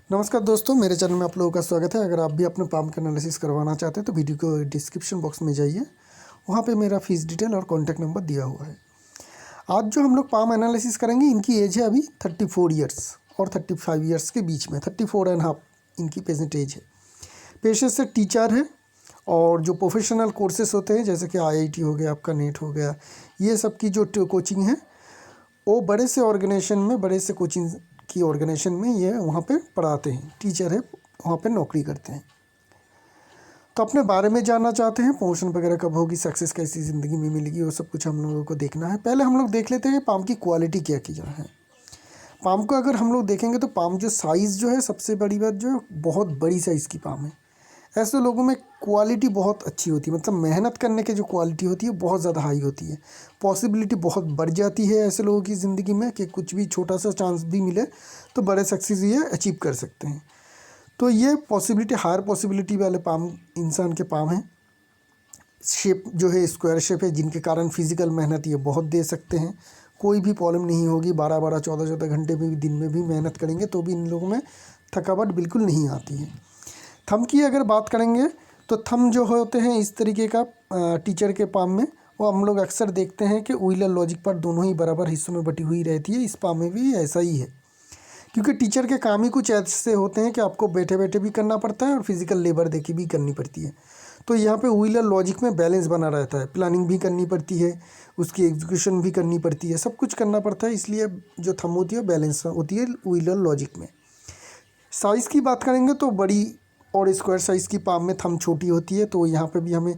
नमस्कार दोस्तों, मेरे चैनल में आप लोगों का स्वागत है। अगर आप भी अपने पाम का एनालिसिस करवाना चाहते हैं तो वीडियो को डिस्क्रिप्शन बॉक्स में जाइए, वहाँ पे मेरा फीस डिटेल और कॉन्टैक्ट नंबर दिया हुआ है। आज जो हम लोग पाम एनालिसिस करेंगे, इनकी एज है अभी 34 ईयर्स और 35 ईयर्स के बीच में, 34.5 इनकी प्रेजेंट एज है। पेशे से टीचर है और जो प्रोफेशनल कोर्सेस होते हैं जैसे कि IIT हो गया, आपका नेट हो गया, ये सब की जो कोचिंग है वो बड़े से ऑर्गेनाइजेशन में, बड़े से कोचिंग की ऑर्गेनाइजेशन में ये वहाँ पे पढ़ाते हैं, टीचर है, वहाँ पे नौकरी करते हैं। तो अपने बारे में जानना चाहते हैं, प्रमोशन वगैरह कब होगी, सक्सेस कैसी ज़िंदगी में मिलेगी, वो सब कुछ हम लोगों को देखना है। पहले हम लोग देख लेते हैं पाम की क्वालिटी क्या है। पाम को अगर हम लोग देखेंगे तो पाम जो साइज़ जो है, सबसे बड़ी बात जो है, बहुत बड़ी साइज़ की पाम है। ऐसे लोगों में क्वालिटी बहुत अच्छी होती है, मतलब मेहनत करने की जो क्वालिटी होती है बहुत ज़्यादा हाई होती है। पॉसिबिलिटी बहुत बढ़ जाती है ऐसे लोगों की ज़िंदगी में कि कुछ भी छोटा सा चांस भी मिले तो बड़े सक्सेस ये अचीव कर सकते हैं। तो ये पॉसिबिलिटी, हायर पॉसिबिलिटी वाले पाम इंसान के पाम हैं। शेप जो है स्क्वायर शेप है, जिनके कारण फिजिकल मेहनत ये बहुत दे सकते हैं, कोई भी प्रॉब्लम नहीं होगी। 12-12 14-14 घंटे में भी, दिन में भी मेहनत करेंगे तो भी इन लोगों में थकावट बिल्कुल नहीं आती है। थंब की अगर बात करेंगे तो थंब जो होते हैं इस तरीके का टीचर के पाम में, वो हम लोग अक्सर देखते हैं कि व्हीलर लॉजिक पर दोनों ही बराबर हिस्सों में बटी हुई रहती है। इस पाम में भी ऐसा ही है, क्योंकि टीचर के काम ही कुछ ऐसे होते हैं कि आपको बैठे बैठे भी करना पड़ता है और फिजिकल लेबर देखी भी करनी पड़ती है। तो यहाँ पे व्हीलर लॉजिक में बैलेंस बना रहता है, प्लानिंग भी करनी पड़ती है, उसकी एग्जीक्यूशन भी करनी पड़ती है, सब कुछ करना पड़ता है। इसलिए जो थंब होती है बैलेंस होती है व्हीलर लॉजिक में। साइज़ की बात करेंगे तो बड़ी और स्क्वायर साइज़ की पाम में थंब छोटी होती है, तो यहाँ पे भी हमें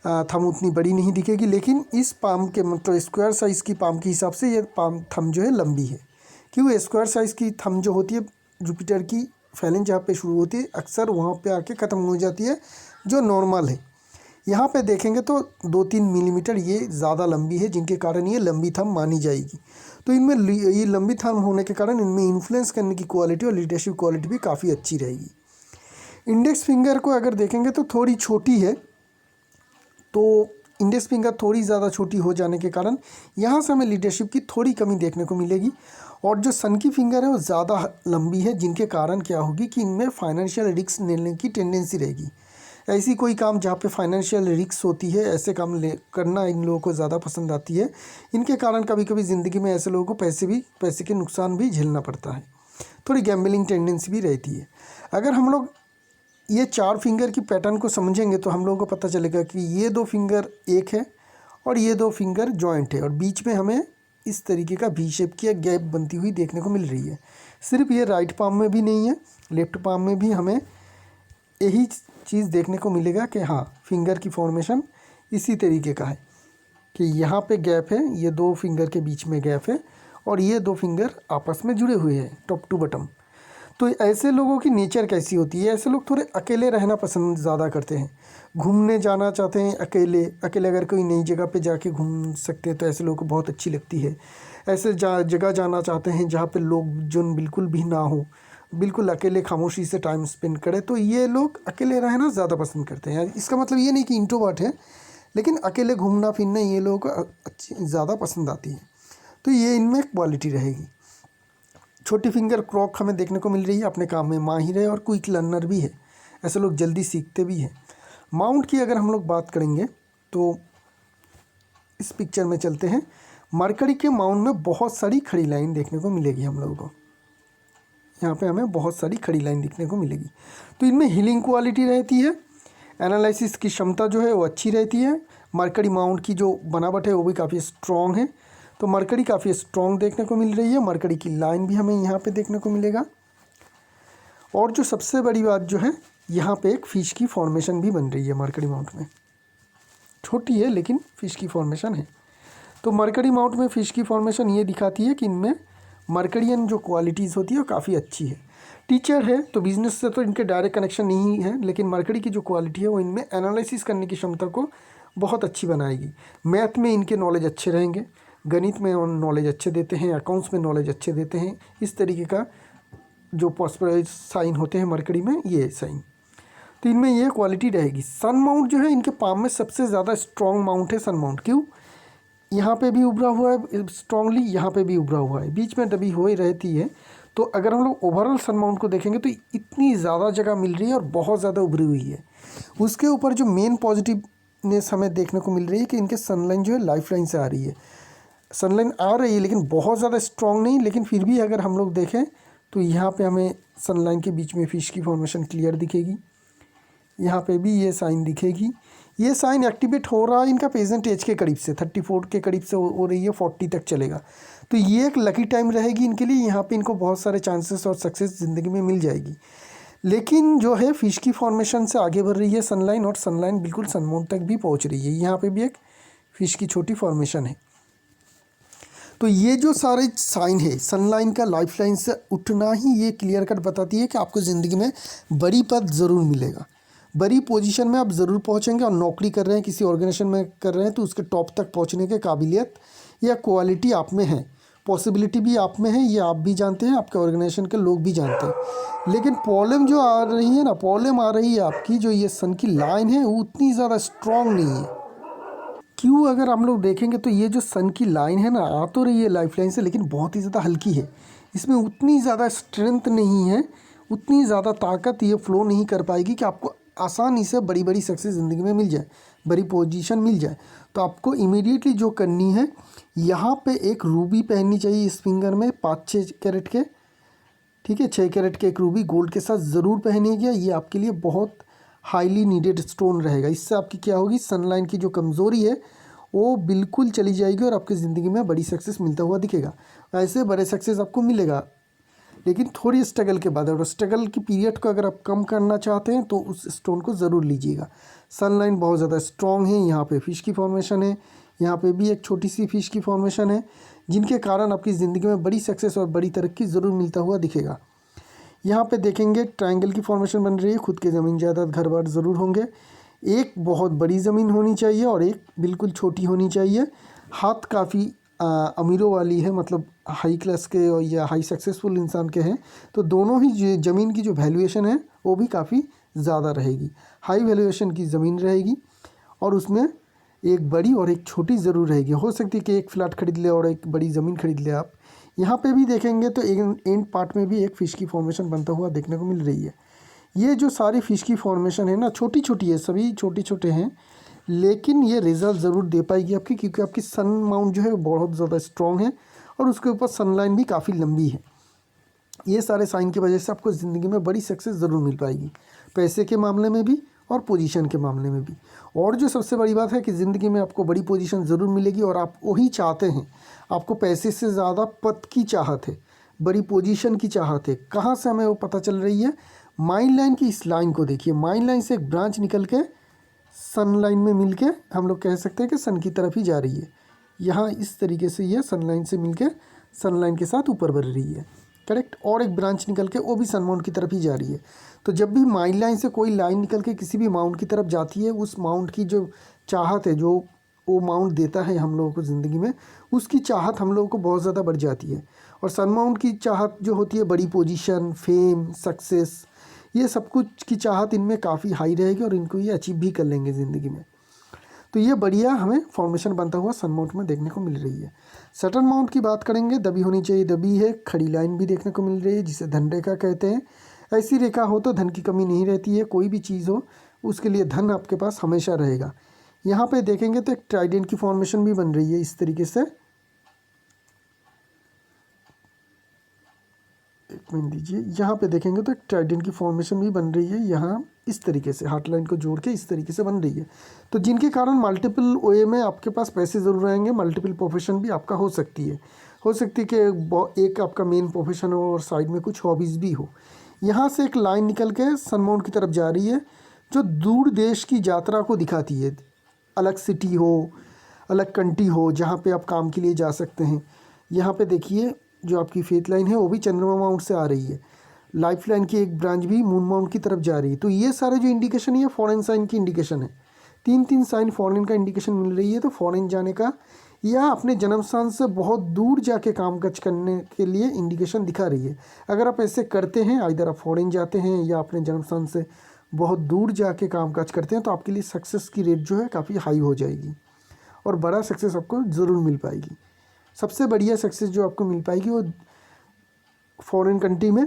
थंब उतनी बड़ी नहीं दिखेगी। लेकिन इस पाम के मतलब स्क्वायर साइज़ की पाम के हिसाब से ये पाम थंब जो है लंबी है, क्योंकि स्क्वायर साइज़ की थंब जो होती है, जुपिटर की फैलेंज जहाँ पे शुरू होती है अक्सर वहाँ पे आके ख़त्म हो जाती है, जो नॉर्मल है। यहाँ पे देखेंगे तो 2-3 मिलीमीटर ये ज़्यादा लंबी है, जिनके कारण ये लंबी थंब मानी जाएगी। तो इनमें ये लंबी थंब होने के कारण इनमें इन्फ्लुएंस करने की क्वालिटी और लीडरशिप क्वालिटी भी काफ़ी अच्छी रहेगी। इंडेक्स फिंगर को अगर देखेंगे तो थोड़ी छोटी है, तो इंडेक्स फिंगर थोड़ी ज़्यादा छोटी हो जाने के कारण यहाँ से हमें लीडरशिप की थोड़ी कमी देखने को मिलेगी। और जो सन की फिंगर है वो ज़्यादा लंबी है, जिनके कारण क्या होगी कि इनमें फाइनेंशियल रिस्क लेने की टेंडेंसी रहेगी। ऐसी कोई काम जहाँ पे फाइनेंशियल रिस्क होती है, ऐसे काम करना इन लोगों को ज़्यादा पसंद आती है। इनके कारण कभी कभी ज़िंदगी में ऐसे लोगों को पैसे के नुकसान भी झेलना पड़ता है, थोड़ी गैम्बलिंग टेंडेंसी भी रहती है। अगर हम लोग ये 4 फिंगर की पैटर्न को समझेंगे तो हम लोगों को पता चलेगा कि ये 2 फिंगर एक है और ये 2 फिंगर जॉइंट है, और बीच में हमें इस तरीके का वी शेप की गैप बनती हुई देखने को मिल रही है। सिर्फ ये राइट पाम में भी नहीं है, लेफ्ट पाम में भी हमें यही चीज़ देखने को मिलेगा कि हाँ, फिंगर की फॉर्मेशन इसी तरीके का है कि यहाँ पे गैप है, ये 2 फिंगर के बीच में गैप है और ये 2 फिंगर आपस में जुड़े हुए हैं टॉप टू बटम। तो ऐसे लोगों की नेचर कैसी होती है, ऐसे लोग थोड़े अकेले रहना पसंद ज़्यादा करते हैं, घूमने जाना चाहते हैं अकेले अकेले। अगर कोई नई जगह पे जाके घूम सकते हैं तो ऐसे लोगों को बहुत अच्छी लगती है। ऐसे जगह जाना चाहते हैं जहाँ पे लोग जन बिल्कुल भी ना हो, बिल्कुल अकेले खामोशी से टाइम स्पेंड करें, तो ये लोग अकेले रहना ज़्यादा पसंद करते हैं। इसका मतलब ये नहीं कि इंट्रोवर्ट है, लेकिन अकेले घूमना फिरना ये लोगों को अच्छी ज़्यादा पसंद आती है, तो ये इनमें क्वालिटी रहेगी। छोटी फिंगर क्रॉक हमें देखने को मिल रही है, अपने काम में माहिर है और क्विक लर्नर भी है, ऐसे लोग जल्दी सीखते भी हैं। माउंट की अगर हम लोग बात करेंगे तो इस पिक्चर में चलते हैं। मरकरी के माउंट में बहुत सारी खड़ी लाइन देखने को मिलेगी हम लोगों को, यहाँ पे हमें बहुत सारी खड़ी लाइन देखने को मिलेगी। तो इनमें हीलिंग क्वालिटी रहती है, एनालिसिस की क्षमता जो है वो अच्छी रहती है। मरकरी माउंट की जो बनावट है वो भी काफ़ी स्ट्रॉन्ग है, तो मरकरी काफ़ी स्ट्रॉन्ग देखने को मिल रही है। मरकरी की लाइन भी हमें यहाँ पे देखने को मिलेगा। और जो सबसे बड़ी बात जो है, यहाँ पे एक फिश की फॉर्मेशन भी बन रही है मरकरी माउंट में, छोटी है लेकिन फिश की फॉर्मेशन है। तो मरकरी माउंट में फिश की फॉर्मेशन ये दिखाती है कि इनमें मरकरियन जो क्वालिटीज़ होती है वो काफ़ी अच्छी है। टीचर है तो बिजनेस से तो इनके डायरेक्ट कनेक्शन नहीं है, लेकिन मरकरी की जो क्वालिटी है वो इनमें एनालिसिस करने की क्षमता को बहुत अच्छी बनाएगी। मैथ में इनके नॉलेज अच्छे रहेंगे, गणित में नॉलेज अच्छे देते हैं, अकाउंट्स में नॉलेज अच्छे देते हैं। इस तरीके का जो पॉस्पराइज साइन होते हैं मरकरी में, ये साइन, तो इनमें ये क्वालिटी रहेगी। सन माउंट जो है इनके पाम में सबसे ज़्यादा स्ट्रॉन्ग माउंट है सन माउंट। क्यों? यहाँ पे भी उभरा हुआ है स्ट्रांगली, यहाँ पे भी उभरा हुआ है, बीच में दबी हुई रहती है, तो अगर हम लोग ओवरऑल सन माउंट को देखेंगे तो इतनी ज़्यादा जगह मिल रही है और बहुत ज़्यादा उभरी हुई है। उसके ऊपर जो मेन पॉजिटिवनेस हमें देखने को मिल रही है कि इनके सनलाइन जो है लाइफ लाइन से आ रही है। सनलाइन आ रही है लेकिन बहुत ज़्यादा स्ट्रॉन्ग नहीं, लेकिन फिर भी अगर हम लोग देखें तो यहाँ पे हमें सनलाइन के बीच में फिश की फॉर्मेशन क्लियर दिखेगी। यहाँ पे भी ये साइन दिखेगी। ये साइन एक्टिवेट हो रहा है इनका प्रेजेंट एज के करीब से, 34 के करीब से हो रही है, 40 तक चलेगा। तो ये एक लकी टाइम रहेगी इनके लिए। यहाँ पे इनको बहुत सारे चांसेस और सक्सेस ज़िंदगी में मिल जाएगी। लेकिन जो है फिश की फॉर्मेशन से आगे बढ़ रही है सनलाइन, और सनलाइन बिल्कुल सनमाउंट तक भी पहुँच रही है। यहाँ पर भी एक फिश की छोटी फॉर्मेशन है। तो ये जो सारे साइन है सनलाइन का लाइफ लाइन से उठना ही ये क्लियर कट बताती है कि आपको ज़िंदगी में बड़ी पद ज़रूर मिलेगा, बड़ी पोजीशन में आप ज़रूर पहुंचेंगे। और नौकरी कर रहे हैं, किसी ऑर्गेनाइजेशन में कर रहे हैं, तो उसके टॉप तक पहुंचने के काबिलियत या क्वालिटी आप में है, पॉसिबिलिटी भी आप में है। ये आप भी जानते हैं, आपके ऑर्गेनाइजेशन के लोग भी जानते हैं। लेकिन प्रॉब्लम जो आ रही है ना, प्रॉब्लम आ रही है आपकी जो ये सन की लाइन है वो उतनी ज़्यादा स्ट्रॉन्ग नहीं है। क्यों? अगर हम लोग देखेंगे तो ये जो सन की लाइन है ना, आ तो रही है लाइफ लाइन से, लेकिन बहुत ही ज़्यादा हल्की है। इसमें उतनी ज़्यादा स्ट्रेंथ नहीं है, उतनी ज़्यादा ताकत ये फ्लो नहीं कर पाएगी कि आपको आसानी से बड़ी बड़ी सक्सेस ज़िंदगी में मिल जाए, बड़ी पोजीशन मिल जाए। तो आपको इमीडिएटली जो करनी है, यहाँ पे एक रूबी पहननी चाहिए इस फिंगर में, 5-6 कैरेट के, ठीक है, 6 कैरेट के एक रूबी गोल्ड के साथ ज़रूर पहनिएगा। ये आपके लिए बहुत हाईली नीडेड स्टोन रहेगा। इससे आपकी क्या होगी, सनलाइन की जो कमज़ोरी है वो बिल्कुल चली जाएगी और आपकी ज़िंदगी में बड़ी सक्सेस मिलता हुआ दिखेगा। ऐसे बड़े सक्सेस आपको मिलेगा, लेकिन थोड़ी स्ट्रगल के बाद। और स्ट्रगल की पीरियड को अगर आप कम करना चाहते हैं तो उस स्टोन को ज़रूर लीजिएगा। सनलाइन बहुत ज़्यादा स्ट्रॉन्ग है। यहाँ पे फिश की फॉर्मेशन है, यहाँ पे भी एक छोटी सी फिश की फॉर्मेशन है, जिनके कारण आपकी ज़िंदगी में बड़ी सक्सेस और बड़ी तरक्की ज़रूर मिलता हुआ दिखेगा। यहाँ पे देखेंगे ट्रायंगल की फॉर्मेशन बन रही है। खुद के ज़मीन जायदाद घर बार ज़रूर होंगे। एक बहुत बड़ी ज़मीन होनी चाहिए और एक बिल्कुल छोटी होनी चाहिए। हाथ काफ़ी अमीरों वाली है, मतलब हाई क्लास के या हाई सक्सेसफुल इंसान के हैं। तो दोनों ही ज़मीन की जो वैल्यूएशन है वो भी काफ़ी ज़्यादा रहेगी, हाई वैल्यूएशन की ज़मीन रहेगी। और उसमें एक बड़ी और एक छोटी ज़रूर रहेगी। हो सकती है कि एक फ्लैट खरीद ले और एक बड़ी ज़मीन खरीद ले आप। यहाँ पे भी देखेंगे तो एक एंड पार्ट में भी एक फ़िश की फॉर्मेशन बनता हुआ देखने को मिल रही है। ये जो सारी फ़िश की फॉर्मेशन है ना, छोटी छोटी है, सभी छोटे छोटे हैं, लेकिन ये रिज़ल्ट ज़रूर दे पाएगी आपकी, क्योंकि आपकी सन माउंट जो है बहुत ज़्यादा स्ट्रॉन्ग है और उसके ऊपर सनलाइन भी काफ़ी लंबी है। ये सारे साइन की वजह से आपको ज़िंदगी में बड़ी सक्सेस ज़रूर मिल पाएगी, पैसे के मामले में भी और पोजीशन के मामले में भी। और जो सबसे बड़ी बात है कि ज़िंदगी में आपको बड़ी पोजीशन ज़रूर मिलेगी और आप वही चाहते हैं। आपको पैसे से ज़्यादा पद की चाहत है, बड़ी पोजीशन की चाहत है। कहाँ से हमें वो पता चल रही है? माइंड लाइन की इस लाइन को देखिए। माइंड लाइन से एक ब्रांच निकल के सन लाइन में मिल के हम लोग कह सकते हैं कि सन की तरफ ही जा रही है। यहाँ इस तरीके से ये सन लाइन से मिल के सन लाइन के साथ ऊपर बढ़ रही है, करेक्ट। और एक ब्रांच निकल के वो भी सन माउंट की तरफ ही जा रही है। तो जब भी माइंड लाइन से कोई लाइन निकल के किसी भी माउंट की तरफ जाती है, उस माउंट की जो चाहत है, जो वो माउंट देता है हम लोगों को ज़िंदगी में, उसकी चाहत हम लोगों को बहुत ज़्यादा बढ़ जाती है। और सन माउंट की चाहत जो होती है, बड़ी पोजीशन, फेम, सक्सेस, ये सब कुछ की चाहत इनमें काफ़ी हाई रहेगी और इनको ये अचीव भी कर लेंगे ज़िंदगी में। तो ये बढ़िया हमें फॉर्मेशन बनता हुआ सन माउंट में देखने को मिल रही है। सटर्न माउंट की बात करेंगे, दबी होनी चाहिए, दबी है। खड़ी लाइन भी देखने को मिल रही है, जिसे धन रेखा कहते हैं। ऐसी रेखा हो तो धन की कमी नहीं रहती है। कोई भी चीज़ हो उसके लिए धन आपके पास हमेशा रहेगा। यहाँ पे देखेंगे तो एक ट्राइडेंट की फॉर्मेशन भी बन रही है इस तरीके से। एक मिनट दीजिए, यहाँ पे देखेंगे तो एक ट्राइडेंट की फॉर्मेशन भी बन रही है। यहाँ इस तरीके से हार्ट लाइन को जोड़ के इस तरीके से बन रही है। तो जिनके कारण मल्टीपल वे में आपके पास पैसे ज़रूर रहेंगे। मल्टीपल प्रोफेशन भी आपका हो सकती है। हो सकती है कि एक आपका मेन प्रोफेशन हो और साइड में कुछ हॉबीज़ भी हो। यहाँ से एक लाइन निकल के सन माउंट की तरफ जा रही है, जो दूर देश की यात्रा को दिखाती है। अलग सिटी हो, अलग कंट्री हो, जहाँ पे आप काम के लिए जा सकते हैं। यहाँ पे देखिए जो आपकी फेथ लाइन है वो भी चंद्रमा माउंट से आ रही है। लाइफ लाइन की एक ब्रांच भी मून माउंट की तरफ जा रही है। तो ये सारे जो इंडिकेशन है ये फॉरेन साइन की इंडिकेशन है। 3 साइन फॉरेन का इंडिकेशन मिल रही है। तो फॉरेन जाने का या अपने जन्म स्थान से बहुत दूर जाके काम काज करने के लिए इंडिकेशन दिखा रही है। अगर आप ऐसे करते हैं, इधर आप फॉरेन जाते हैं या अपने जन्म स्थान से बहुत दूर जाके काम काज करते हैं, तो आपके लिए सक्सेस की रेट जो है काफ़ी हाई हो जाएगी और बड़ा सक्सेस आपको ज़रूर मिल पाएगी। सबसे बढ़िया सक्सेस जो आपको मिल पाएगी वो फॉरेन कंट्री में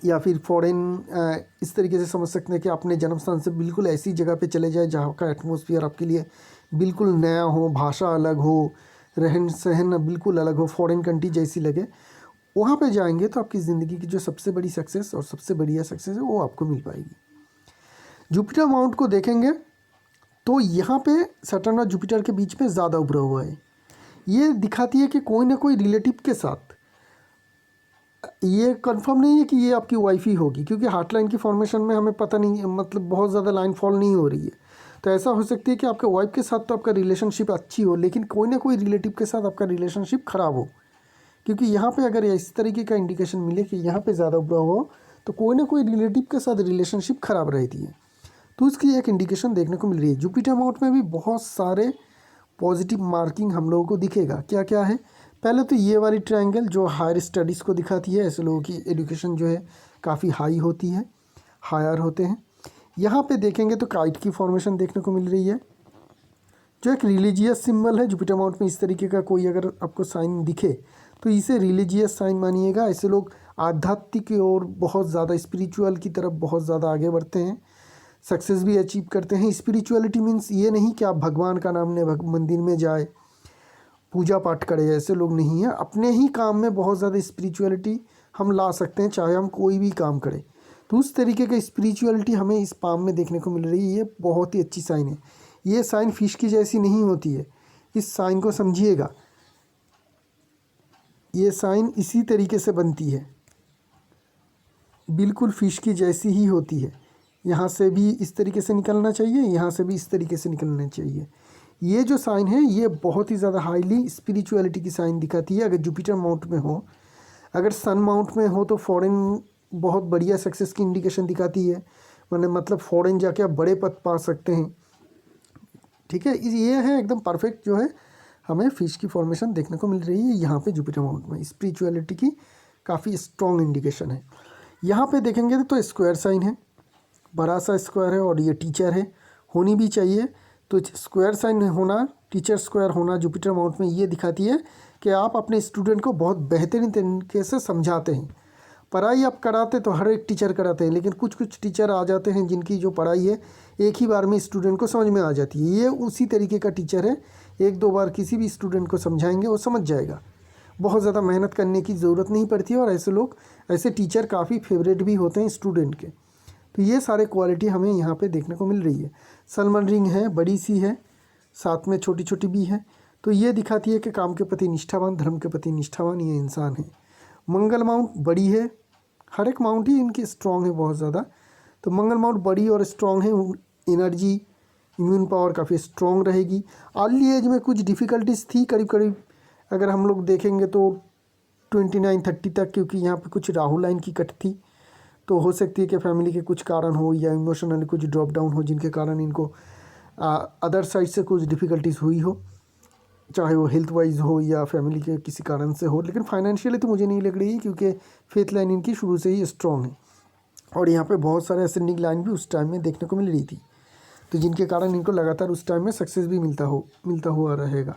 या फिर फॉरेन इस तरीके से समझ सकते हैं कि अपने जन्म स्थान से बिल्कुल ऐसी जगह पे चले जाए जहाँ का एटमॉस्फेयर आपके लिए बिल्कुल नया हो, भाषा अलग हो, रहन सहन बिल्कुल अलग हो, फॉरेन कंट्री जैसी लगे। वहाँ पे जाएंगे तो आपकी ज़िंदगी की जो सबसे बड़ी सक्सेस और सबसे बढ़िया सक्सेस है वो आपको मिल पाएगी। जुपिटर माउंट को देखेंगे तो यहाँ पे सैटर्न और जुपिटर के बीच में ज़्यादा उभरा हुआ है। ये दिखाती है कि कोई ना कोई रिलेटिव के साथ, ये कंफर्म नहीं है कि ये आपकी वाइफ ही होगी, क्योंकि हार्ट लाइन की फॉर्मेशन में हमें पता नहीं, मतलब बहुत ज़्यादा लाइन फॉल नहीं हो रही है। तो ऐसा हो सकती है कि आपके वाइफ के साथ तो आपका रिलेशनशिप अच्छी हो, लेकिन कोई ना कोई रिलेटिव के साथ आपका रिलेशनशिप ख़राब हो, क्योंकि यहाँ पे अगर इस तरीके का इंडिकेशन मिले कि यहाँ पे ज़्यादा उभरा हो तो कोई ना कोई रिलेटिव के साथ रिलेशनशिप ख़राब रहती है। तो उसकी एक इंडिकेशन देखने को मिल रही है। जुपिटर माउंट में भी बहुत सारे पॉजिटिव मार्किंग हम लोगों को दिखेगा। क्या क्या है? पहले तो ये वाली ट्रायंगल जो हायर स्टडीज़ को दिखाती है, ऐसे लोगों की एजुकेशन जो है काफ़ी हाई होती है, हायर होते हैं। यहाँ पे देखेंगे तो काइट की फॉर्मेशन देखने को मिल रही है, जो एक रिलीजियस सिंबल है। जुपिटर माउंट में इस तरीके का कोई अगर आपको साइन दिखे तो इसे रिलीजियस साइन मानिएगा। ऐसे लोग आध्यात्मिक की ओर बहुत ज़्यादा, स्पिरिचुअल की तरफ बहुत ज़्यादा आगे बढ़ते हैं, सक्सेस भी अचीव करते हैं। स्पिरिचुअलिटी मीन्स ये नहीं कि आप भगवान का नाम ले मंदिर में जाए पूजा पाठ करें, ऐसे लोग नहीं हैं। अपने ही काम में बहुत ज़्यादा स्पिरिचुअलिटी हम ला सकते हैं, चाहे हम कोई भी काम करें। तो उस तरीके का स्पिरिचुअलिटी हमें इस पाम में देखने को मिल रही है। ये बहुत ही अच्छी साइन है। ये साइन फिश की जैसी नहीं होती है, इस साइन को समझिएगा। ये साइन इसी तरीके से बनती है, बिल्कुल फिश की जैसी ही होती है। यहाँ से भी इस तरीके से निकलना चाहिए, यहाँ से भी इस तरीके से निकलना चाहिए। ये जो साइन है ये बहुत ही ज़्यादा हाईली स्पिरिचुअलिटी की साइन दिखाती है। अगर जुपिटर माउंट में हो, अगर सन माउंट में हो तो फॉरेन बहुत बढ़िया सक्सेस की इंडिकेशन दिखाती है, मतलब फॉरेन जाके आप बड़े पद पा सकते हैं। ठीक है, ये है एकदम परफेक्ट जो है हमें फिश की फॉर्मेशन देखने को मिल रही है यहाँ पे जुपिटर माउंट में। स्पिरिचुअलिटी की काफ़ी स्ट्रॉन्ग इंडिकेशन है। यहाँ पे देखेंगे तो स्क्वायर साइन है, बड़ा सा स्क्वायर है और ये टीचर है, होनी भी चाहिए। तो स्क्वायर साइन होना, टीचर स्क्वायर होना जुपिटर माउंट में ये दिखाती है कि आप अपने स्टूडेंट को बहुत बेहतरीन तरीके से समझाते हैं। पढ़ाई आप कराते तो हर एक टीचर कराते हैं, लेकिन कुछ कुछ टीचर आ जाते हैं जिनकी जो पढ़ाई है एक ही बार में स्टूडेंट को समझ में आ जाती है। ये उसी तरीके का टीचर है, एक दो बार किसी भी स्टूडेंट को समझाएंगे वो समझ जाएगा, बहुत ज़्यादा मेहनत करने की ज़रूरत नहीं पड़ती है। और ऐसे लोग, ऐसे टीचर काफ़ी फेवरेट भी होते हैं स्टूडेंट के। तो ये सारे क्वालिटी हमें यहाँ पे देखने को मिल रही है। सलमन रिंग है, बड़ी सी है, साथ में छोटी छोटी भी है। तो ये दिखाती है कि काम के प्रति निष्ठावान, धर्म के प्रति निष्ठावान ये इंसान है। मंगल माउंट बड़ी है, हर एक माउंट ही इनकी स्ट्रॉन्ग है बहुत ज़्यादा। तो मंगल माउंट बड़ी और स्ट्रॉन्ग है, एनर्जी, इम्यून पावर काफ़ी स्ट्रॉन्ग रहेगी। अर्ली एज में कुछ डिफ़िकल्टीज थी, करीब करीब अगर हम लोग देखेंगे तो 29-30 तक, क्योंकि यहाँ पे कुछ राहु लाइन की कट थी। तो हो सकती है कि फैमिली के कुछ कारण हो या इमोशनली कुछ ड्रॉप डाउन हो, जिनके कारण इनको अदर साइड से कुछ डिफ़िकल्टीज हुई हो, चाहे वो हेल्थ वाइज हो या फैमिली के किसी कारण से हो। लेकिन फाइनेंशियली तो मुझे नहीं लग रही है, क्योंकि फेथ लाइन इनकी शुरू से ही स्ट्रॉन्ग है। और यहाँ पे बहुत सारे असेंडिंग लाइन भी उस टाइम में देखने को मिल रही थी, तो जिनके कारण इनको लगातार उस टाइम में सक्सेस भी मिलता हुआ रहेगा।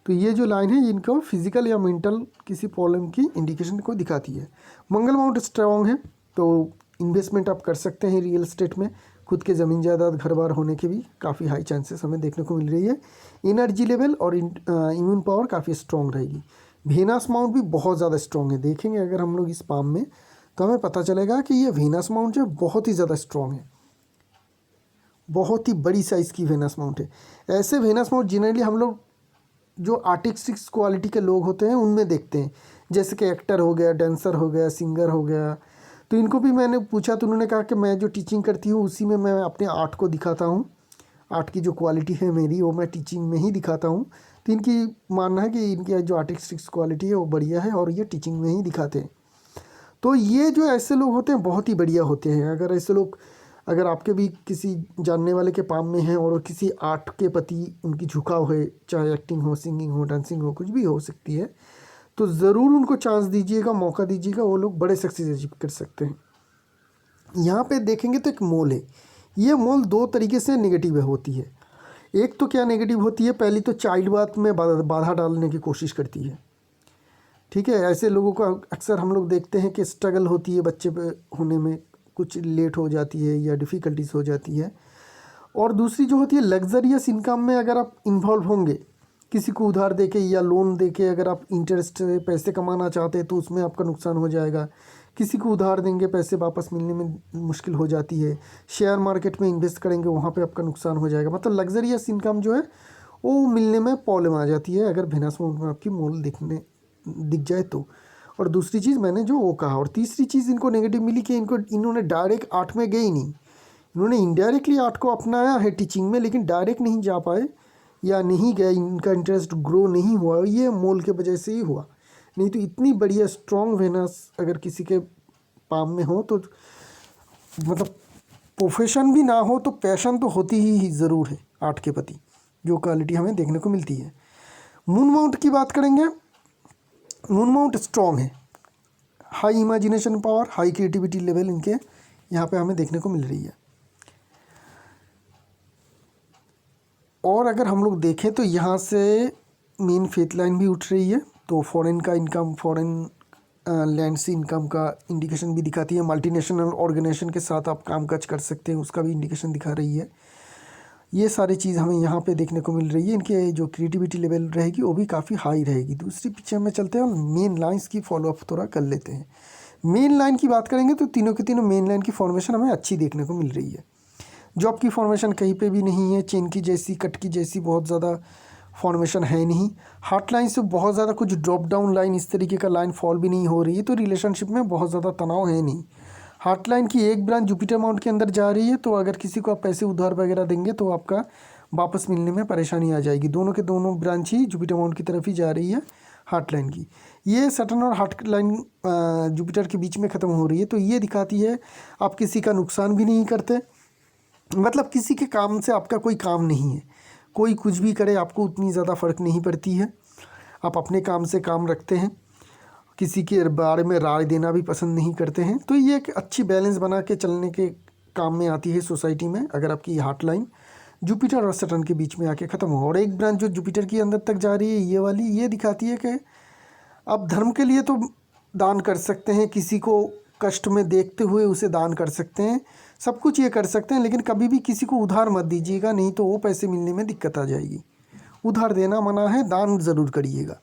तो ये जो लाइन है इनको फिजिकल या मेंटल किसी प्रॉब्लम की इंडिकेशन को दिखाती है। मंगल माउंट स्ट्रॉन्ग है तो इन्वेस्टमेंट आप कर सकते हैं रियल एस्टेट में, खुद के ज़मीन जायदाद घर बार होने के भी काफ़ी हाई चांसेस हमें देखने को मिल रही है। एनर्जी लेवल और इम्यून पावर काफ़ी स्ट्रॉन्ग रहेगी। वेनस माउंट भी बहुत ज़्यादा स्ट्रॉन्ग है। देखेंगे अगर हम लोग इस पाम में तो हमें पता चलेगा कि ये वेनस माउंट जो बहुत ही ज़्यादा स्ट्रॉन्ग है, बहुत ही बड़ी साइज़ की वेनस माउंट है। ऐसे वेनस माउंट जनरली हम लोग जो आर्टिस्टिक क्वालिटी के लोग होते हैं उनमें देखते हैं, जैसे कि एक्टर हो गया, डांसर हो गया, सिंगर हो गया। तो इनको भी मैंने पूछा तो उन्होंने कहा कि मैं जो टीचिंग करती हूँ उसी में मैं अपने आर्ट को दिखाता हूँ, आर्ट की जो क्वालिटी है मेरी वो मैं टीचिंग में ही दिखाता हूँ। तो इनकी मानना है कि इनकी जो आर्टिस्टिक क्वालिटी है वो बढ़िया है और ये टीचिंग में ही दिखाते हैं। तो ये जो ऐसे लोग होते हैं बहुत ही बढ़िया होते हैं। अगर ऐसे लोग, अगर आपके भी किसी जानने वाले के पाम में हैं और अगर किसी आर्ट के प्रति उनकी झुकाव है, चाहे एक्टिंग हो, सिंगिंग हो, डांसिंग हो, कुछ भी हो सकती है, तो ज़रूर उनको चांस दीजिएगा, मौका दीजिएगा, वो लोग बड़े सक्सेस अचीव कर सकते हैं। यहाँ पे देखेंगे तो एक मोल है। ये मोल दो तरीके से नेगेटिव होती है। एक तो क्या नेगेटिव होती है, पहली तो चाइल्ड बर्थ में बाधा डालने की कोशिश करती है। ठीक है, ऐसे लोगों को अक्सर हम लोग देखते हैं कि स्ट्रगल होती है बच्चे पे होने में, कुछ लेट हो जाती है या डिफ़िकल्टीज हो जाती है। और दूसरी जो होती है लग्जरियस इनकम में अगर आप इन्वॉल्व होंगे, किसी को उधार देके या लोन देके अगर आप इंटरेस्ट से पैसे कमाना चाहते हैं तो उसमें आपका नुकसान हो जाएगा। किसी को उधार देंगे, पैसे वापस मिलने में मुश्किल हो जाती है। शेयर मार्केट में इन्वेस्ट करेंगे, वहाँ पे आपका नुकसान हो जाएगा। मतलब लग्जरियस इनकम जो है वो मिलने में प्रॉब्लम आ जाती है अगर बिजनेस में आपकी मोल दिख जाए तो। और दूसरी चीज़ मैंने जो वो कहा, और तीसरी चीज़ इनको नेगेटिव मिली कि इन्होंने डायरेक्ट आर्ट में गए ही नहीं। इन्होंने इनडायरेक्टली आर्ट को अपनाया है टीचिंग में, लेकिन डायरेक्ट नहीं जा पाए या नहीं गए, इनका इंटरेस्ट ग्रो नहीं हुआ। ये मोल के वजह से ही हुआ, नहीं तो इतनी बढ़िया स्ट्रॉन्ग वेनस अगर किसी के पाम में हो तो, मतलब प्रोफेशन भी ना हो तो पैशन तो होती ही ज़रूर है आर्ट के प्रति, जो क्वालिटी हमें देखने को मिलती है। मून माउंट की बात करेंगे, मून माउंट स्ट्रॉन्ग है, high imagination power, high creativity level इनके यहाँ पे हमें देखने को मिल रही है। और अगर हम लोग देखें तो यहाँ से मेन फेथ लाइन भी उठ रही है, तो फॉरेन का इनकम, फॉरेन लैंड से इनकम का इंडिकेशन भी दिखाती है। मल्टीनेशनल ऑर्गेनाइजेशन के साथ आप काम काज कर सकते हैं, उसका भी इंडिकेशन दिखा रही है। ये सारी चीज़ हमें यहाँ पे देखने को मिल रही है। इनके जो क्रिएटिविटी लेवल रहेगी वो भी काफ़ी हाई रहेगी। दूसरी पिक्चर में चलते हैं और मेन लाइंस की फॉलोअप थोड़ा कर लेते हैं। मेन लाइन की बात करेंगे तो तीनों के तीनों मेन लाइन की फॉर्मेशन हमें अच्छी देखने को मिल रही है। जॉब की फॉर्मेशन कहीं पे भी नहीं है, चेन की जैसी, कट की जैसी बहुत ज़्यादा फॉर्मेशन है नहीं। हार्ट लाइन से बहुत ज़्यादा कुछ ड्रॉप डाउन लाइन इस तरीके का लाइन फॉल भी नहीं हो रही है, तो रिलेशनशिप में बहुत ज़्यादा तनाव है नहीं। हार्ट लाइन की एक ब्रांच जुपिटर माउंट के अंदर जा रही है, तो अगर किसी को आप पैसे उधार वगैरह देंगे तो आपका वापस मिलने में परेशानी आ जाएगी। दोनों के दोनों ब्रांच ही जुपिटर माउंट की तरफ ही जा रही है हार्ट लाइन की। ये सटर्न और हार्ट लाइन जुपिटर के बीच में ख़त्म हो रही है, तो ये दिखाती है आप किसी का नुकसान भी नहीं करते, मतलब किसी के काम से आपका कोई काम नहीं है। कोई कुछ भी करे आपको उतनी ज़्यादा फ़र्क नहीं पड़ती है, आप अपने काम से काम रखते हैं, किसी के बारे में राय देना भी पसंद नहीं करते हैं। तो ये एक अच्छी बैलेंस बना के चलने के काम में आती है सोसाइटी में, अगर आपकी हार्ट लाइन जुपिटर और सटर्न के बीच में आके ख़त्म हो। और एक ब्रांच जो जुपिटर की अंदर तक जा रही है, ये वाली, ये दिखाती है कि आप धर्म के लिए तो दान कर सकते हैं, किसी को कष्ट में देखते हुए उसे दान कर सकते हैं, सब कुछ ये कर सकते हैं, लेकिन कभी भी किसी को उधार मत दीजिएगा, नहीं तो वो पैसे मिलने में दिक्कत आ जाएगी। उधार देना मना है, दान ज़रूर करिएगा।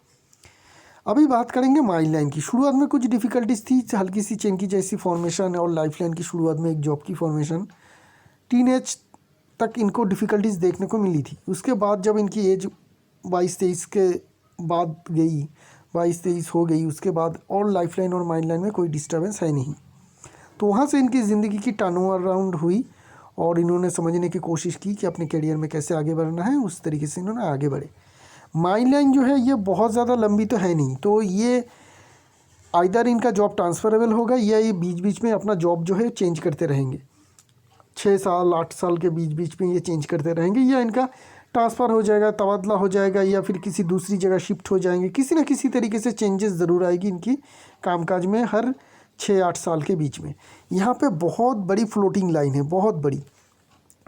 अभी बात करेंगे माइल लाइन की। शुरुआत में कुछ डिफ़िकल्टीज थी, हल्की सी चेन की जैसी फॉर्मेशन और लाइफ लाइन की शुरुआत में एक जॉब की फॉर्मेशन, टीनेज तक इनको डिफ़िकल्टीज देखने को मिली थी। उसके बाद जब इनकी एज 22-23 के बाद गई, 22-23 हो गई, उसके बाद और लाइफ लाइन और माइल लाइन में कोई डिस्टर्बेंस है नहीं, तो वहाँ से इनकी ज़िंदगी की टर्न अराउंड हुई और इन्होंने समझने की कोशिश की कि अपने करियर में कैसे आगे बढ़ना है, उस तरीके से इन्होंने आगे बढ़े। माइल लाइन जो है ये बहुत ज़्यादा लंबी तो है नहीं, तो ये आइदर इनका जॉब ट्रांसफरेबल होगा या ये बीच बीच में अपना जॉब जो है चेंज करते रहेंगे, 6 साल 8 साल के बीच बीच में ये चेंज करते रहेंगे, या इनका ट्रांसफ़र हो जाएगा, तबादला हो जाएगा, या फिर किसी दूसरी जगह शिफ्ट हो जाएंगे। किसी न किसी तरीके से चेंजेस ज़रूर आएगी इनकी कामकाज में हर 6-8 साल के बीच में। यहाँ पे बहुत बड़ी फ्लोटिंग लाइन है, बहुत बड़ी,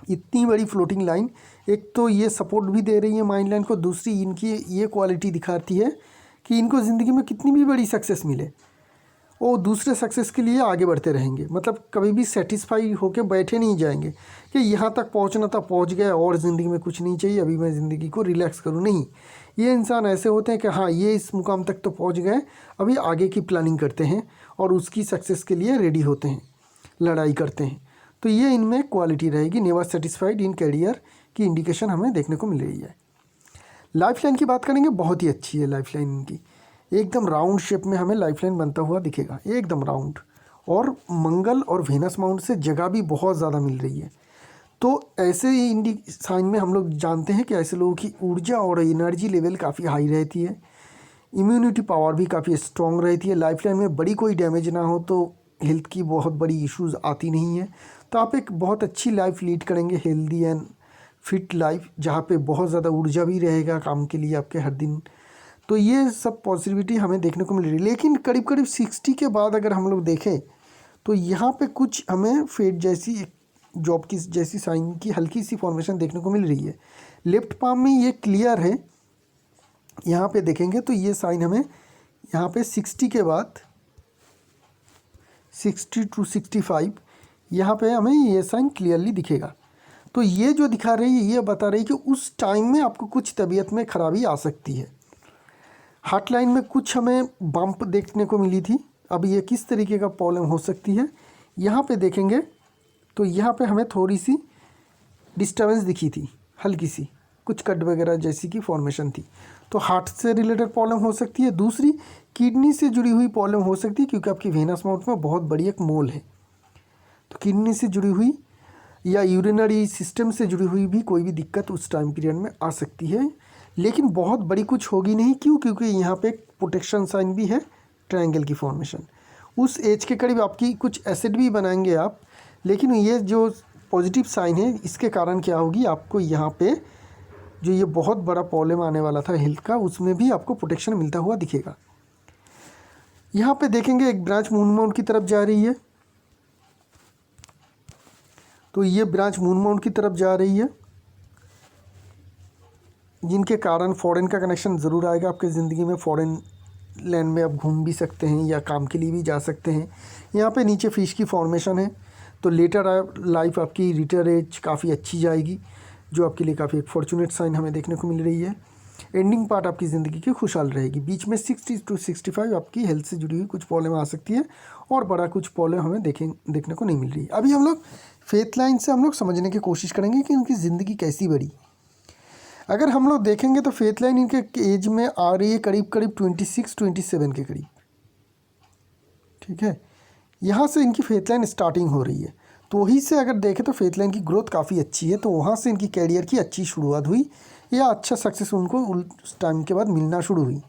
इतनी बड़ी फ्लोटिंग लाइन। एक तो ये सपोर्ट भी दे रही है माइंड लाइन को, दूसरी इनकी ये क्वालिटी दिखाती है कि इनको ज़िंदगी में कितनी भी बड़ी सक्सेस मिले वो दूसरे सक्सेस के लिए आगे बढ़ते रहेंगे, मतलब कभी भी सेटिस्फाई होकर बैठे नहीं जाएंगे कि यहाँ तक पहुँचना था पहुँच गया और ज़िंदगी में कुछ नहीं चाहिए, अभी मैं ज़िंदगी को रिलैक्स करूँ। नहीं, ये इंसान ऐसे होते हैं कि हाँ ये इस मुकाम तक तो पहुँच गए, अभी आगे की प्लानिंग करते हैं और उसकी सक्सेस के लिए रेडी होते हैं, लड़ाई करते हैं। तो ये इनमें क्वालिटी रहेगी, नेवर सेटिस्फाइड इन कैरियर की इंडिकेशन हमें देखने को मिल रही है। लाइफ लाइन की बात करेंगे, बहुत ही अच्छी है लाइफ लाइन इनकी, एकदम राउंड शेप में हमें लाइफ लाइन बनता हुआ दिखेगा, एकदम राउंड। और मंगल और वेनस माउंट से जगह भी बहुत ज़्यादा मिल रही है। तो ऐसे ही साइन में हम लोग जानते हैं कि ऐसे लोगों की ऊर्जा और एनर्जी लेवल काफ़ी हाई रहती है, इम्यूनिटी पावर भी काफ़ी स्ट्रॉन्ग रहती है। लाइफ लाइन में बड़ी कोई डैमेज ना हो तो हेल्थ की बहुत बड़ी इश्यूज़ आती नहीं है, तो आप एक बहुत अच्छी लाइफ लीड करेंगे, हेल्दी एंड फिट लाइफ, जहाँ पे बहुत ज़्यादा ऊर्जा भी रहेगा काम के लिए आपके हर दिन। तो ये सब पॉजिटिविटी हमें देखने को मिल रही है। लेकिन करीब करीब 60 के बाद अगर हम लोग देखें तो यहाँ पे कुछ हमें फेट जैसी, जॉब की जैसी साइन की हल्की सी फॉर्मेशन देखने को मिल रही है। लेफ्ट पाम में ये क्लियर है, यहाँ पे देखेंगे तो ये साइन हमें यहाँ पे 60 के बाद 60 to 65 यहाँ पे हमें ये साइन क्लियरली दिखेगा। तो ये जो दिखा रही है ये बता रही है कि उस टाइम में आपको कुछ तबीयत में ख़राबी आ सकती है। हार्ट लाइन में कुछ हमें बम्प देखने को मिली थी। अब ये किस तरीके का प्रॉब्लम हो सकती है यहाँ पे देखेंगे तो यहाँ पे हमें थोड़ी सी डिस्टर्बेंस दिखी थी, हल्की सी कुछ कट वगैरह जैसी की फॉर्मेशन थी। तो हार्ट से रिलेटेड प्रॉब्लम हो सकती है। दूसरी किडनी से जुड़ी हुई प्रॉब्लम हो सकती है क्योंकि आपकी वेनस माउथ में बहुत बड़ी एक मोल है। तो किडनी से जुड़ी हुई या यूरिनरी सिस्टम से जुड़ी हुई भी कोई भी दिक्कत उस टाइम पीरियड में आ सकती है, लेकिन बहुत बड़ी कुछ होगी नहीं। क्यों? क्योंकि यहाँ पे एक प्रोटेक्शन साइन भी है, ट्रायंगल की फॉर्मेशन। उस एज के करीब आपकी कुछ एसिड भी बनाएंगे आप, लेकिन ये जो पॉजिटिव साइन है इसके कारण क्या होगी, आपको यहाँ पे जो ये बहुत बड़ा प्रॉब्लम आने वाला था हेल्थ का, उसमें भी आपको प्रोटेक्शन मिलता हुआ दिखेगा। यहाँ पे देखेंगे एक ब्रांच मून माउंट की तरफ जा रही है। तो ये ब्रांच मून माउंट की तरफ जा रही है, जिनके कारण फॉरेन का कनेक्शन ज़रूर आएगा आपके ज़िंदगी में। फॉरेन लैंड में आप घूम भी सकते हैं या काम के लिए भी जा सकते हैं। यहाँ पे नीचे फिश की फॉर्मेशन है, तो लेटर लाइफ आपकी रिटायर एज काफ़ी अच्छी जाएगी, जो आपके लिए काफ़ी एक फॉर्चुनेट साइन हमें देखने को मिल रही है। एंडिंग पार्ट आपकी ज़िंदगी की खुशहाल रहेगी। बीच में 60 to 65 आपकी हेल्थ से जुड़ी हुई कुछ प्रॉब्लम आ सकती है और बड़ा कुछ प्रॉब्लम हमें देखने को नहीं मिल रही। अभी हम लोग फेथ लाइन से हम लोग समझने की कोशिश करेंगे कि उनकी ज़िंदगी कैसी बढ़ी। अगर हम लोग देखेंगे तो फेथ लाइन इनके एज में आ रही है करीब 26-27 के करीब, ठीक है। यहाँ से इनकी फेथ लाइन स्टार्टिंग हो रही है, तो वहीं से अगर देखें तो फेथ लाइन की ग्रोथ काफ़ी अच्छी है। तो वहाँ से इनकी कैरियर की अच्छी शुरुआत हुई या अच्छा सक्सेस उनको उस टाइम के बाद मिलना शुरू हुई।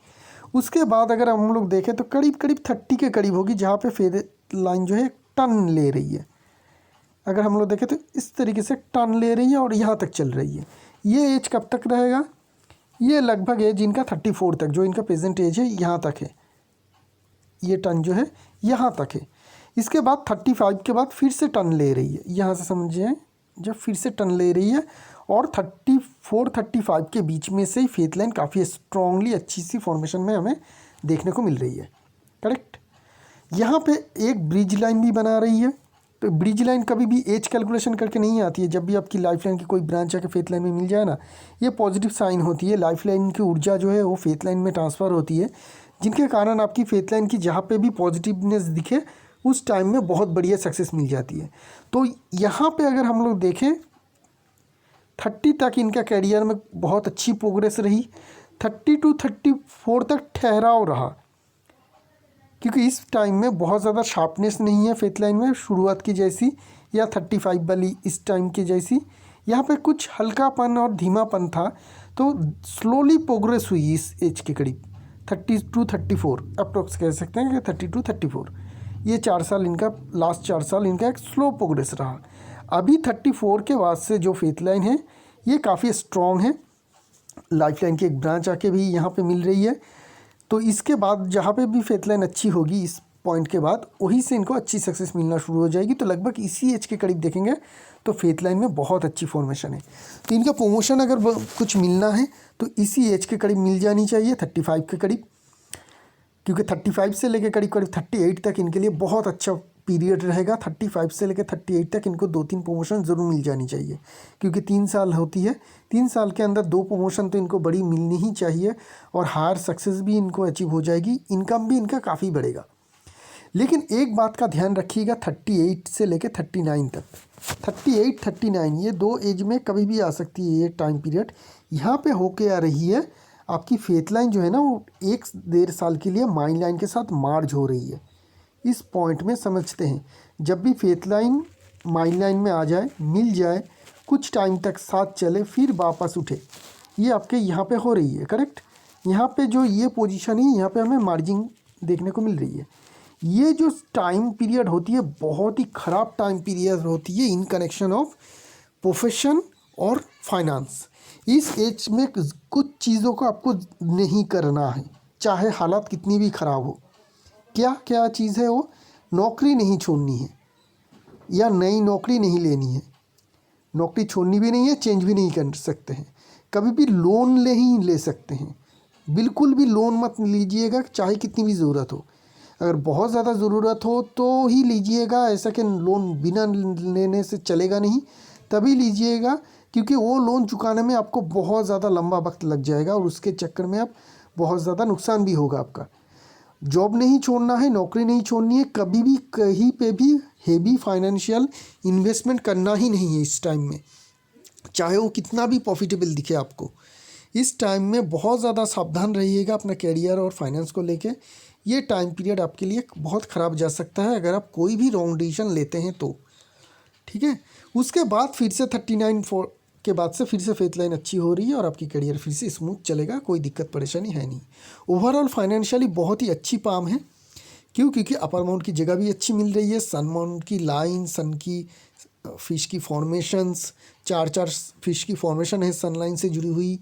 उसके बाद अगर हम लोग देखें तो करीब 30 के करीब होगी, जहाँ पे फेथ लाइन जो है टर्न ले रही है। अगर हम लोग देखें तो इस तरीके से टर्न ले रही है और यहाँ तक चल रही है। ये एज कब तक रहेगा? ये लगभग एज इनका 34 तक, जो इनका प्रेजेंट एज है यहाँ तक है। ये टर्न जो है यहाँ तक है। इसके बाद 35 के बाद फिर से टर्न ले रही है, यहाँ से समझिए, जब फिर से टर्न ले रही है और 34-35 के बीच में से ही फेथ लाइन काफ़ी स्ट्रांगली अच्छी सी फॉर्मेशन में हमें देखने को मिल रही है, करेक्ट। यहाँ पे एक ब्रिज लाइन भी बना रही है। तो ब्रिज लाइन कभी भी एज कैलकुलेशन करके नहीं आती है। जब भी आपकी लाइफ लाइन की कोई ब्रांच आके फेथ लाइन में मिल जाए ना, ये पॉजिटिव साइन होती है। लाइफ लाइन की ऊर्जा जो है वो फेथ लाइन में ट्रांसफ़र होती है, जिनके कारण आपकी फेथ लाइन की जहाँ पे भी पॉजिटिवनेस दिखे उस टाइम में बहुत बढ़िया सक्सेस मिल जाती है। तो यहाँ पे अगर हम लोग देखें 30 तक इनका कैरियर में बहुत अच्छी प्रोग्रेस रही। 30 to 34 तक ठहराव रहा, क्योंकि इस टाइम में बहुत ज़्यादा शार्पनेस नहीं है फेथ लाइन में शुरुआत की जैसी, या 35 वाली इस टाइम की जैसी। यहाँ पे कुछ हल्कापन और धीमापन था, तो स्लोली प्रोग्रेस हुई इस एज के करीब 30 to 34 अप्रोक्स कह सकते हैं कि 30 to 34। ये 4 साल इनका, लास्ट 4 साल इनका एक स्लो प्रोग्रेस रहा। अभी 34 के बाद से जो फेथ लाइन है ये काफ़ी स्ट्रॉन्ग है। लाइफ लाइन की एक ब्रांच आके भी यहाँ पे मिल रही है। तो इसके बाद जहाँ पे भी फेथ लाइन अच्छी होगी इस पॉइंट के बाद, वहीं से इनको अच्छी सक्सेस मिलना शुरू हो जाएगी। तो लगभग इसी एज के करीब देखेंगे तो फेथ लाइन में बहुत अच्छी फॉर्मेशन है। तो इनका प्रमोशन अगर कुछ मिलना है तो इसी एज के करीब मिल जानी चाहिए, 35 के करीब, क्योंकि 35 से लेकर करीब 38 तक इनके लिए बहुत अच्छा पीरियड रहेगा। 35 से लेकर 38 तक इनको 2-3 प्रमोशन ज़रूर मिल जानी चाहिए, क्योंकि 3 साल होती है। 3 साल के अंदर 2 प्रमोशन तो इनको बड़ी मिलनी ही चाहिए और हायर सक्सेस भी इनको अचीव हो जाएगी। इनकम भी इनका काफ़ी बढ़ेगा। लेकिन एक बात का ध्यान रखिएगा, 38 से लेकर 39 तक, 38-39 ये 2 एज में कभी भी आ सकती है। ये टाइम पीरियड यहाँ पे होके आ रही है। आपकी फेथ लाइन जो है ना वो 1-1.5 साल के लिए माइन लाइन के साथ मार्ज हो रही है। इस पॉइंट में समझते हैं, जब भी फेथ लाइन माइन लाइन में आ जाए, मिल जाए, कुछ टाइम तक साथ चले, फिर वापस उठे, ये आपके यहाँ पे हो रही है, करेक्ट। यहाँ पे जो ये पोजीशन है, यहाँ पे हमें मार्जिंग देखने को मिल रही है। ये जो टाइम पीरियड होती है बहुत ही ख़राब टाइम पीरियड होती है इन कनेक्शन ऑफ प्रोफेशन और फाइनेंस। इस एज में कुछ चीज़ों को आपको नहीं करना है, चाहे हालात कितनी भी ख़राब हो। क्या क्या चीज़ है वो? नौकरी नहीं छोड़नी है या नई नौकरी नहीं लेनी है। नौकरी छोड़नी भी नहीं है, चेंज भी नहीं कर सकते हैं। कभी भी लोन नहीं ले सकते हैं। बिल्कुल भी लोन मत लीजिएगा, चाहे कितनी भी ज़रूरत हो। अगर बहुत ज़्यादा ज़रूरत हो तो ही लीजिएगा, ऐसा कि लोन बिना लेने से चलेगा नहीं, तभी लीजिएगा, क्योंकि वो लोन चुकाने में आपको बहुत ज़्यादा लंबा वक्त लग जाएगा और उसके चक्कर में आप बहुत ज़्यादा नुकसान भी होगा आपका। जॉब नहीं छोड़ना है, नौकरी नहीं छोड़नी है, कभी भी कहीं पे भी हेवी फाइनेंशियल इन्वेस्टमेंट करना ही नहीं है इस टाइम में, चाहे वो कितना भी प्रॉफिटेबल दिखे आपको। इस टाइम में बहुत ज़्यादा सावधान रहिएगा अपना कैरियर और फाइनेंस को लेके। ये टाइम पीरियड आपके लिए बहुत ख़राब जा सकता है अगर आप कोई भी रॉन्ग डिसीजन लेते हैं तो, ठीक है। उसके बाद फिर से 39 के बाद से फिर से फेथ लाइन अच्छी हो रही है और आपकी करियर फिर से स्मूथ चलेगा, कोई दिक्कत परेशानी है नहीं। ओवरऑल फाइनेंशियली बहुत ही अच्छी पाम है। क्यों? क्योंकि अपर माउंट की जगह भी अच्छी मिल रही है, सन माउंट की लाइन, सन की फिश की फॉर्मेशंस, चार फिश की फॉर्मेशन है सन लाइन से जुड़ी हुई।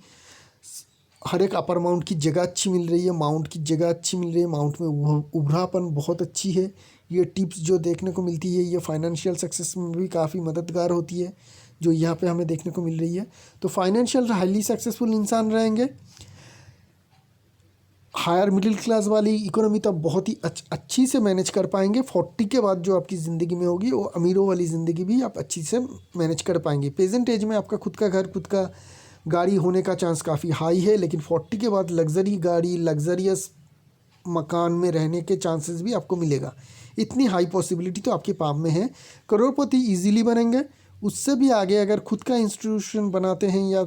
हर एक अपर माउंट की जगह अच्छी मिल रही है, माउंट की जगह अच्छी मिल रही है, माउंट में उभरापन बहुत अच्छी है। ये टिप्स जो देखने को मिलती है ये फाइनेंशियल सक्सेस में भी काफ़ी मददगार होती है, जो यहाँ पे हमें देखने को मिल रही है। तो फाइनेंशियल हाईली सक्सेसफुल इंसान रहेंगे। हायर मिडिल क्लास वाली इकोनॉमी तो बहुत ही अच्छी से मैनेज कर पाएंगे। 40 के बाद जो आपकी ज़िंदगी में होगी वो अमीरों वाली ज़िंदगी भी आप अच्छी से मैनेज कर पाएंगे। प्रेजेंट एज में आपका खुद का घर, खुद का गाड़ी होने का चांस काफ़ी हाई है, लेकिन 40 के बाद लग्जरी गाड़ी, लग्जरियस मकान में रहने के चांसेस भी आपको मिलेगा। इतनी हाई पॉसिबिलिटी तो आपके पाम में है। करोड़पति इजीली बनेंगे। उससे भी आगे अगर खुद का इंस्टीट्यूशन बनाते हैं या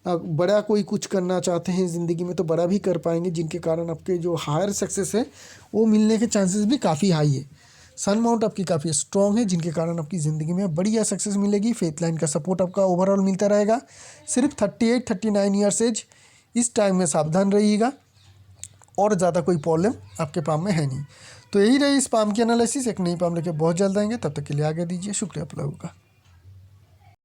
बड़ा कोई कुछ करना चाहते हैं ज़िंदगी में तो बड़ा भी कर पाएंगे, जिनके कारण आपके जो हायर सक्सेस है वो मिलने के चांसेस भी काफ़ी हाई है। सन माउंट आपकी काफ़ी स्ट्रॉन्ग है, जिनके कारण आपकी ज़िंदगी में बढ़िया सक्सेस मिलेगी। फेथ लाइन का सपोर्ट आपका ओवरऑल मिलता रहेगा। सिर्फ 38-39 ईयर्स एज, इस टाइम में सावधान रहिएगा और ज़्यादा कोई प्रॉब्लम आपके पाम में है नहीं। तो यही रही इस पाम की एनालिसिस। एक नई पाम लेके बहुत जल्द आएंगे, तब तक के लिए आगे दीजिए। शुक्रिया आप लोगों का।